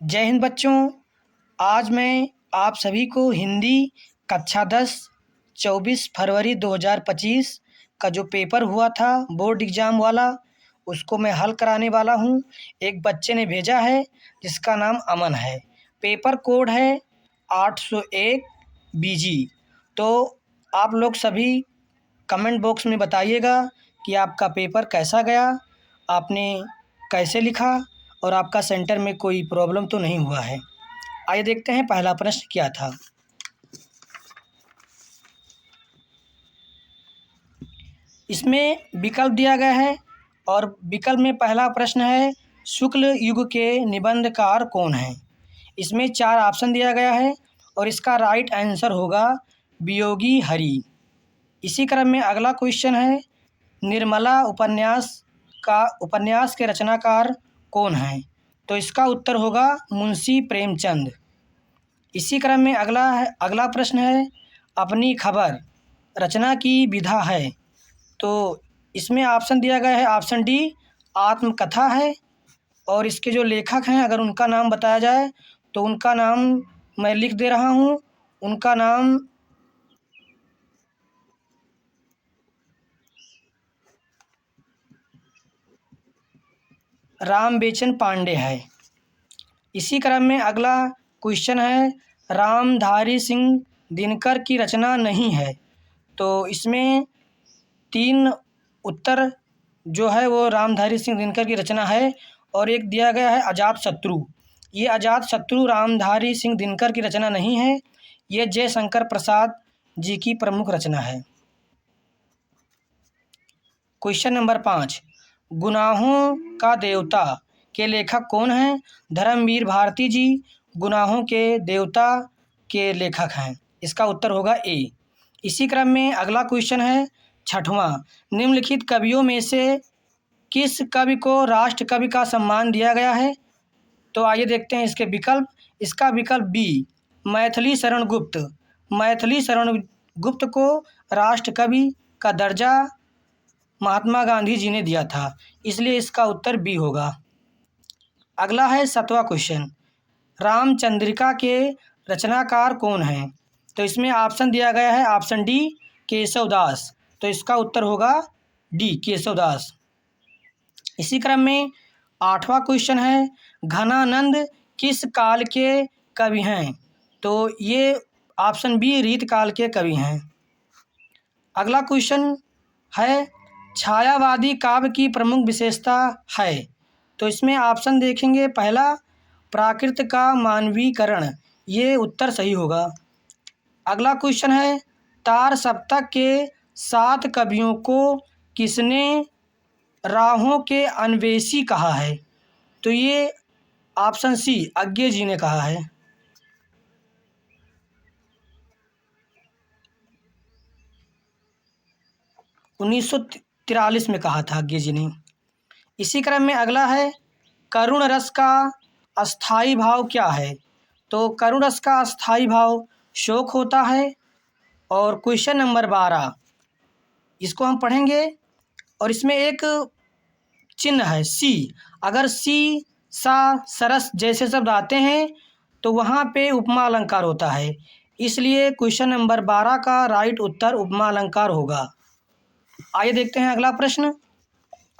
जय हिंद बच्चों। आज मैं आप सभी को हिंदी कक्षा 10 24 फरवरी 2025 का जो पेपर हुआ था बोर्ड एग्ज़ाम वाला, उसको मैं हल कराने वाला हूँ। एक बच्चे ने भेजा है जिसका नाम अमन है। पेपर कोड है 801 बीजी। तो आप लोग सभी कमेंट बॉक्स में बताइएगा कि आपका पेपर कैसा गया, आपने कैसे लिखा और आपका सेंटर में कोई प्रॉब्लम तो नहीं हुआ है। आइए देखते हैं पहला प्रश्न क्या था। इसमें विकल्प दिया गया है और विकल्प में पहला प्रश्न है, शुक्ल युग के निबंधकार कौन हैं। इसमें 4 ऑप्शन दिया गया है और इसका राइट आंसर होगा वियोगी हरि। इसी क्रम में अगला क्वेश्चन है, निर्मला उपन्यास के रचनाकार कौन हैं। तो इसका उत्तर होगा मुंशी प्रेमचंद। इसी क्रम में अगला प्रश्न है, अपनी खबर रचना की विधा है। तो इसमें ऑप्शन दिया गया है ऑप्शन डी आत्मकथा है और इसके जो लेखक हैं अगर उनका नाम बताया जाए तो उनका नाम मैं लिख दे रहा हूँ। उनका नाम रामबेचन पांडे है। इसी क्रम में अगला क्वेश्चन है, रामधारी सिंह दिनकर की रचना नहीं है। तो इसमें 3 उत्तर जो है वो रामधारी सिंह दिनकर की रचना है और एक दिया गया है अजातशत्रु। ये अजातशत्रु रामधारी सिंह दिनकर की रचना नहीं है, ये जयशंकर प्रसाद जी की प्रमुख रचना है। क्वेश्चन नंबर 5, गुनाहों का देवता के लेखक कौन हैं। धर्मवीर भारती जी गुनाहों के देवता के लेखक हैं। इसका उत्तर होगा ए। इसी क्रम में अगला क्वेश्चन है 6वां, निम्नलिखित कवियों में से किस कवि को राष्ट्र कवि का सम्मान दिया गया है। तो आइए देखते हैं इसके विकल्प। इसका विकल्प बी मैथिली शरण गुप्त। मैथिली शरण गुप्त को राष्ट्र कवि का दर्जा महात्मा गांधी जी ने दिया था, इसलिए इसका उत्तर बी होगा। अगला है 7वां क्वेश्चन, रामचंद्रिका के रचनाकार कौन हैं। तो इसमें ऑप्शन दिया गया है ऑप्शन डी केशवदास। तो इसका उत्तर होगा डी केशवदास। इसी क्रम में 8वां क्वेश्चन है, घनानंद किस काल के कवि हैं। तो ये ऑप्शन बी रीतकाल के कवि हैं। अगला क्वेश्चन है, छायावादी काव्य की प्रमुख विशेषता है। तो इसमें ऑप्शन देखेंगे, पहला प्राकृत का मानवीकरण, ये उत्तर सही होगा। अगला क्वेश्चन है, तार सप्तक के 7 कवियों को किसने राहों के अन्वेषी कहा है। तो ये ऑप्शन सी अज्ञे जी ने कहा है। उन्नीस 1943 में कहा था अज्ञे जी ने। इसी क्रम में अगला है, करुण रस का अस्थाई भाव क्या है। तो करुण रस का अस्थाई भाव शोक होता है। और क्वेश्चन नंबर 12 इसको हम पढ़ेंगे और इसमें एक चिन्ह है सी। अगर सी सा सरस जैसे शब्द आते हैं तो वहाँ पे उपमा अलंकार होता है, इसलिए क्वेश्चन नंबर 12 का राइट उत्तर उपमा अलंकार होगा। आइए देखते हैं अगला प्रश्न।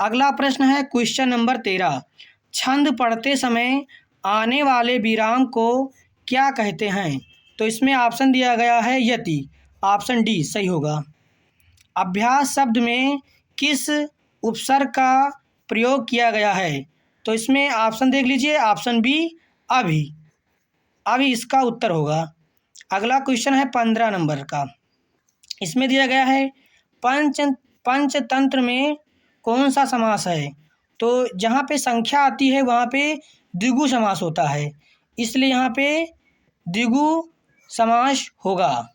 अगला प्रश्न है क्वेश्चन नंबर 13, छंद पढ़ते समय आने वाले विराम को क्या कहते हैं। तो इसमें ऑप्शन दिया गया है यति। ऑप्शन डी सही होगा। अभ्यास शब्द में किस उपसर्ग का प्रयोग किया गया है। तो इसमें ऑप्शन देख लीजिए, ऑप्शन बी अभी। अभी इसका उत्तर होगा। अगला क्वेश्चन है 15 नंबर का। इसमें दिया गया है पंचतंत्र में कौन सा समास है। तो जहाँ पे संख्या आती है वहाँ पे द्विगु समास होता है, इसलिए यहाँ पे द्विगु समास होगा।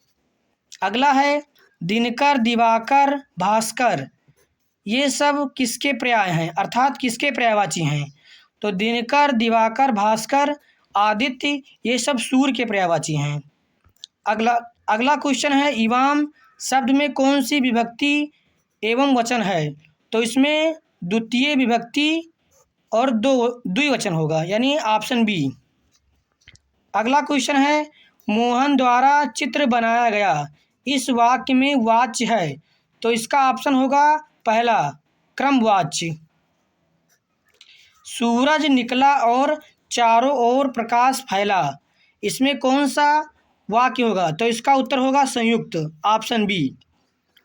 अगला है दिनकर दिवाकर भास्कर, ये सब किसके पर्याय हैं अर्थात किसके पर्यायवाची हैं। तो दिनकर दिवाकर भास्कर आदित्य ये सब सूर्य के पर्यायवाची हैं। अगला क्वेश्चन है, इवाम शब्द में कौन सी विभक्ति एवं वचन है। तो इसमें द्वितीय विभक्ति और द्विवचन होगा, यानी ऑप्शन बी। अगला क्वेश्चन है, मोहन द्वारा चित्र बनाया गया इस वाक्य में वाच्य है, तो इसका ऑप्शन होगा पहला क्रमवाच्य। सूरज निकला और चारों ओर प्रकाश फैला, इसमें कौन सा वाक्य होगा? तो इसका उत्तर होगा संयुक्त, ऑप्शन बी।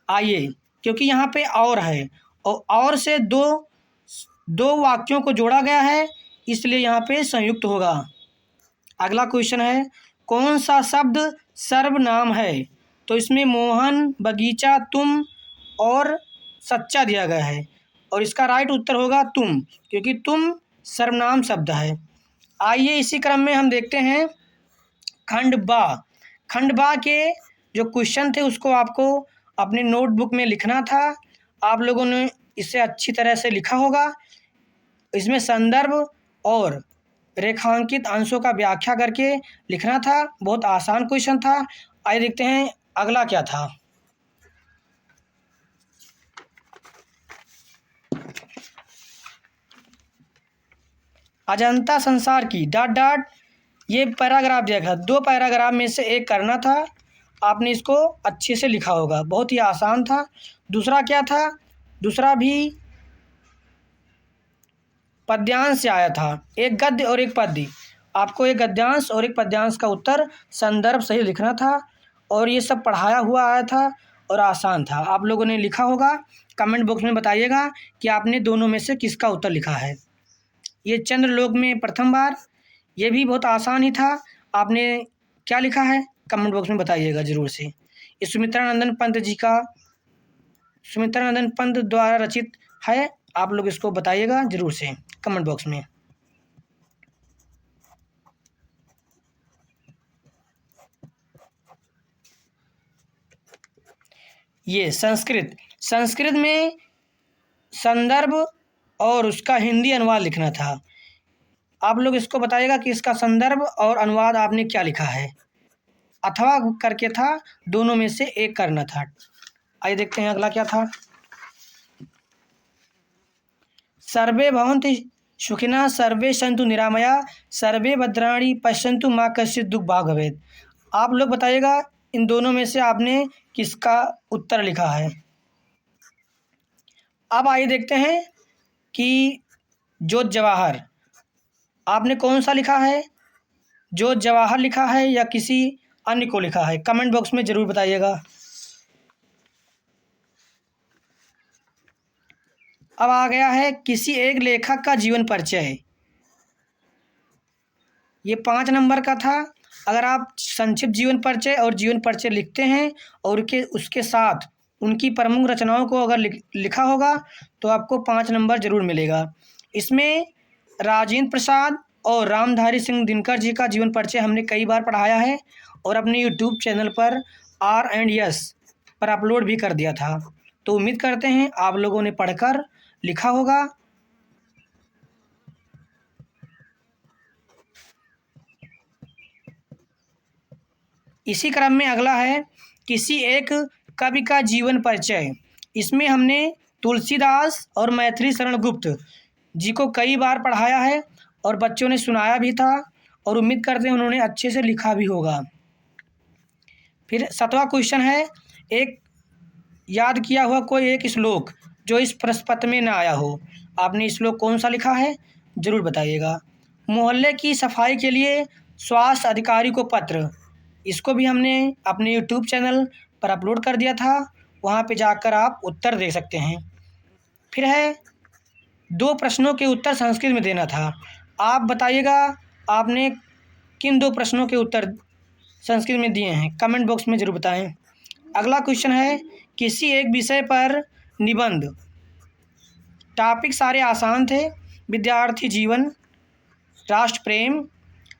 आइए, क्योंकि यहाँ पे और है और से दो वाक्यों को जोड़ा गया है, इसलिए यहाँ पे संयुक्त होगा। अगला क्वेश्चन है, कौन सा शब्द सर्वनाम है? तो इसमें मोहन, बगीचा, तुम और सच्चा दिया गया है, और इसका राइट उत्तर होगा तुम, क्योंकि तुम सर्वनाम शब्द है। आइए इसी क्रम में हम देखते हैं खंड बा के जो क्वेश्चन थे उसको आपको अपने नोटबुक में लिखना था। आप लोगों ने इसे अच्छी तरह से लिखा होगा। इसमें संदर्भ और रेखांकित अंशों का व्याख्या करके लिखना था। बहुत आसान क्वेश्चन था। आइए देखते हैं अगला क्या था। अजंता संसार की ... ये पैराग्राफ दिया था, 2 पैराग्राफ में से एक करना था। आपने इसको अच्छे से लिखा होगा, बहुत ही आसान था। दूसरा क्या था? दूसरा भी पद्यांश से आया था, एक गद्य और एक पद्य। आपको एक गद्यांश और एक पद्यांश का उत्तर संदर्भ सही लिखना था, और ये सब पढ़ाया हुआ आया था और आसान था। आप लोगों ने लिखा होगा, कमेंट बॉक्स में बताइएगा कि आपने दोनों में से किसका उत्तर लिखा है। ये चंद्रलोक में प्रथम बार, ये भी बहुत आसान ही था। आपने क्या लिखा है कमेंट बॉक्स में बताइएगा ज़रूर से। ये सुमित्रानंदन पंत द्वारा रचित है। आप लोग इसको बताइएगा ज़रूर से कमेंट बॉक्स में। ये संस्कृत में संदर्भ और उसका हिंदी अनुवाद लिखना था। आप लोग इसको बताइएगा कि इसका संदर्भ और अनुवाद आपने क्या लिखा है, अथवा करके था, दोनों में से एक करना था। आइए देखते हैं अगला क्या था। सर्वे भवन्तु सुखिनः, सर्वे सन्तु निरामया, सर्वे भद्राणि पश्यन्तु मा कश्चित् दुःख भाग् भवेत्। आप लोग बताइएगा इन दोनों में से आपने किसका उत्तर लिखा है। अब आइए देखते हैं कि जोत जवाहर, आपने कौन सा लिखा है? जोत जवाहर लिखा है या किसी अन्य को लिखा है? कमेंट बॉक्स में ज़रूर बताइएगा। अब आ गया है किसी एक लेखक का जीवन परिचय। ये 5 नंबर का था। अगर आप संक्षिप्त जीवन परिचय और जीवन परिचय लिखते हैं और उसके साथ उनकी प्रमुख रचनाओं को अगर लिखा होगा तो आपको 5 नंबर ज़रूर मिलेगा। इसमें राजेंद्र प्रसाद और रामधारी सिंह दिनकर जी का जीवन परिचय हमने कई बार पढ़ाया है और अपने यूट्यूब चैनल पर R&S पर अपलोड भी कर दिया था। तो उम्मीद करते हैं आप लोगों ने पढ़कर लिखा होगा। इसी क्रम में अगला है किसी एक कवि का जीवन परिचय। इसमें हमने तुलसीदास और मैथिली शरण गुप्त जी को कई बार पढ़ाया है और बच्चों ने सुनाया भी था, और उम्मीद करते हैं उन्होंने अच्छे से लिखा भी होगा। फिर 7वां क्वेश्चन है, एक याद किया हुआ कोई एक श्लोक जो इस प्रश्न पत्र में ना आया हो। आपने श्लोक कौन सा लिखा है ज़रूर बताइएगा। मोहल्ले की सफाई के लिए स्वास्थ्य अधिकारी को पत्र, इसको भी हमने अपने यूट्यूब चैनल पर अपलोड कर दिया था, वहाँ पे जाकर आप उत्तर दे सकते हैं। फिर है 2 प्रश्नों के उत्तर संस्कृत में देना था। आप बताइएगा आपने किन 2 प्रश्नों के उत्तर संस्कृत में दिए हैं, कमेंट बॉक्स में ज़रूर बताएं। अगला क्वेश्चन है किसी एक विषय पर निबंध। टॉपिक सारे आसान थे, विद्यार्थी जीवन, राष्ट्र प्रेम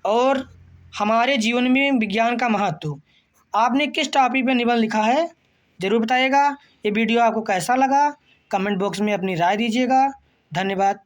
और हमारे जीवन में विज्ञान का महत्व। आपने किस टॉपिक पर निबंध लिखा है ज़रूर बताइएगा। ये वीडियो आपको कैसा लगा कमेंट बॉक्स में अपनी राय दीजिएगा। धन्यवाद।